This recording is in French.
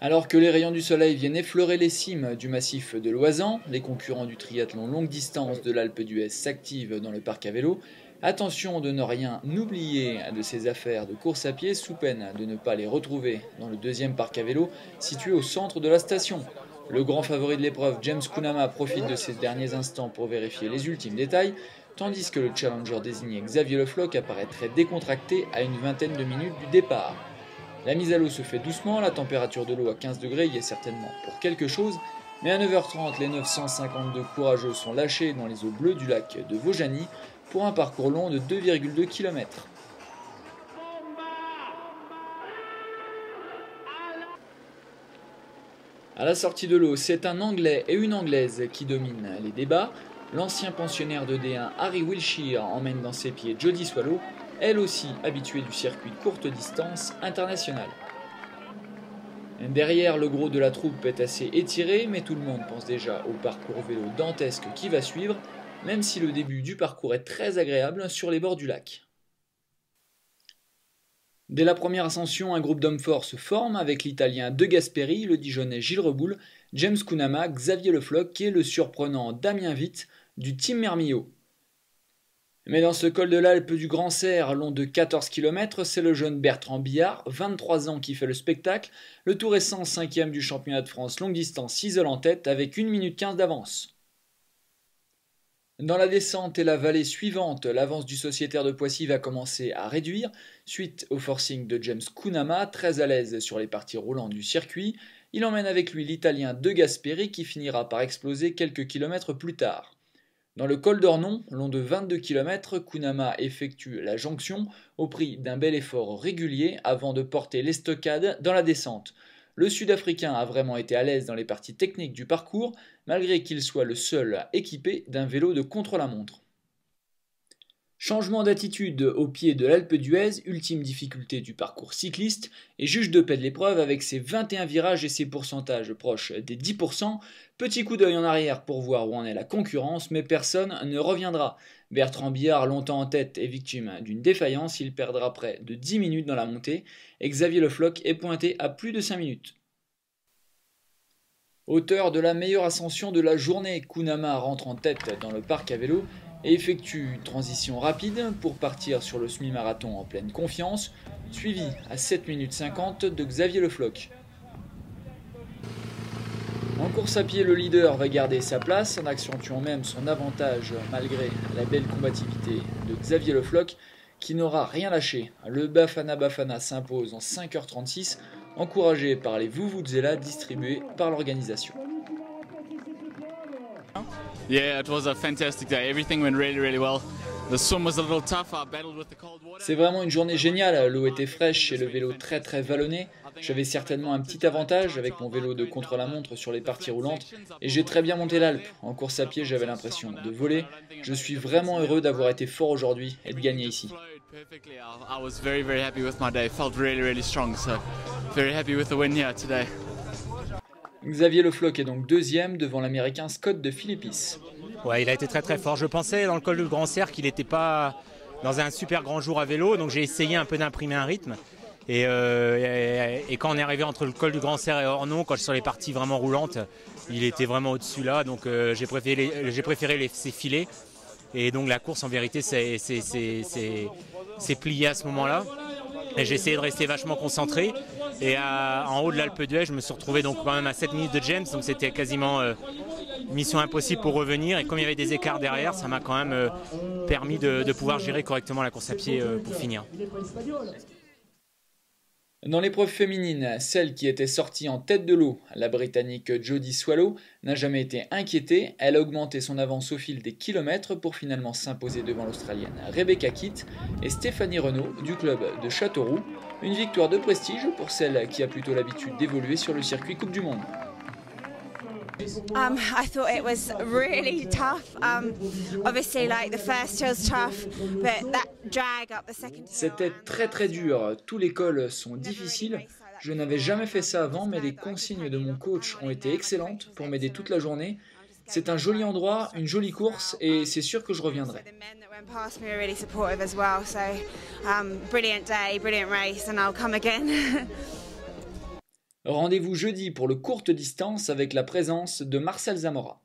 Alors que les rayons du soleil viennent effleurer les cimes du massif de l'Oisans, les concurrents du triathlon longue distance de l'Alpe d'Huez s'activent dans le parc à vélo. Attention de ne rien oublier de ces affaires de course à pied sous peine de ne pas les retrouver dans le deuxième parc à vélo situé au centre de la station. Le grand favori de l'épreuve, James Kounama, profite de ces derniers instants pour vérifier les ultimes détails, tandis que le challenger désigné Xavier Le Floch apparaîtrait décontracté à une vingtaine de minutes du départ. La mise à l'eau se fait doucement, la température de l'eau à 15 degrés y est certainement pour quelque chose, mais à 9h30, les 952 courageux sont lâchés dans les eaux bleues du lac de Vaujany pour un parcours long de 2,2 km. À la sortie de l'eau, c'est un Anglais et une Anglaise qui dominent les débats. L'ancien pensionnaire de D1 Harry Wilshire emmène dans ses pieds Jodie Swallow, elle aussi habituée du circuit courte distance international. Derrière, le gros de la troupe est assez étiré, mais tout le monde pense déjà au parcours vélo dantesque qui va suivre, même si le début du parcours est très agréable sur les bords du lac. Dès la première ascension, un groupe d'hommes forts se forme avec l'Italien De Gasperi, le Dijonnais Gilles Reboul, James Kounama, Xavier Le Floch et le surprenant Damien Witt du Team Mermillot. Mais dans ce col de l'Alpe du Grand Serre, long de 14 km, c'est le jeune Bertrand Billard, 23 ans, qui fait le spectacle. Le tout récent 5e du championnat de France longue distance s'isole en tête avec 1 minute 15 d'avance. Dans la descente et la vallée suivante, l'avance du sociétaire de Poissy va commencer à réduire, suite au forcing de James Kounama, très à l'aise sur les parties roulantes du circuit. Il emmène avec lui l'Italien De Gasperi qui finira par exploser quelques kilomètres plus tard. Dans le col d'Ornon, long de 22 km, Kounama effectue la jonction au prix d'un bel effort régulier avant de porter l'estocade dans la descente. Le Sud-Africain a vraiment été à l'aise dans les parties techniques du parcours, malgré qu'il soit le seul équipé d'un vélo de contre-la-montre. Changement d'attitude au pied de l'Alpe d'Huez, ultime difficulté du parcours cycliste, et juge de paix de l'épreuve avec ses 21 virages et ses pourcentages proches des 10%. Petit coup d'œil en arrière pour voir où en est la concurrence, mais personne ne reviendra. Bertrand Billard, longtemps en tête, est victime d'une défaillance, il perdra près de 10 minutes dans la montée, et Xavier Le Floch est pointé à plus de 5 minutes. Auteur de la meilleure ascension de la journée, Kounama rentre en tête dans le parc à vélo et effectue une transition rapide pour partir sur le semi-marathon en pleine confiance, suivi à 7 minutes 50 de Xavier Le Floch. En course à pied, le leader va garder sa place en accentuant même son avantage malgré la belle combativité de Xavier Le Floch qui n'aura rien lâché. Le Bafana Bafana s'impose en 5h36, encouragé par les Vuvuzela distribués par l'organisation. Yeah, it was a fantastic day. Everything went really well. The swim was a little tough. I battled with the cold water. C'est vraiment une journée géniale. L'eau était fraîche et le vélo très vallonné. J'avais certainement un petit avantage avec mon vélo de contre-la-montre sur les parties roulantes et j'ai très bien monté l'Alpe. En course à pied, j'avais l'impression de voler. Je suis vraiment heureux d'avoir été fort aujourd'hui et de gagner ici. I was very happy with my day. Felt really strong. So very happy with the win here today. Xavier Le Floch est donc deuxième devant l'Américain Scott de Philippis. Ouais, il a été très fort. Je pensais dans le col du Grand Serre qu'il n'était pas dans un super grand jour à vélo, donc j'ai essayé un peu d'imprimer un rythme. Et quand on est arrivé entre le col du Grand Serre et Ornon, quand sur les parties vraiment roulantes, il était vraiment au-dessus là, donc j'ai préféré laisser filer. Et donc la course en vérité s'est pliée à ce moment-là. Et j'ai essayé de rester vachement concentré. Et en haut de l'Alpe d'Huez, je me suis retrouvé donc quand même à 7 minutes de James, donc c'était quasiment mission impossible pour revenir. Et comme il y avait des écarts derrière, ça m'a quand même permis de pouvoir gérer correctement la course à pied pour finir. Dans l'épreuve féminine, celle qui était sortie en tête de l'eau, la Britannique Jodie Swallow, n'a jamais été inquiétée. Elle a augmenté son avance au fil des kilomètres pour finalement s'imposer devant l'Australienne Rebecca Kitt et Stéphanie Renaud du club de Châteauroux. Une victoire de prestige pour celle qui a plutôt l'habitude d'évoluer sur le circuit Coupe du Monde. I thought it was really tough. Obviously, like the first hill was tough, but that drag up the second hill. C'était très dur. Tous les cols sont difficiles. Je n'avais jamais fait ça avant, mais les consignes de mon coach ont été excellentes pour m'aider toute la journée. C'est un joli endroit, une jolie course, et c'est sûr que je reviendrai. Rendez-vous jeudi pour le courte distance avec la présence de Marcel Zamora.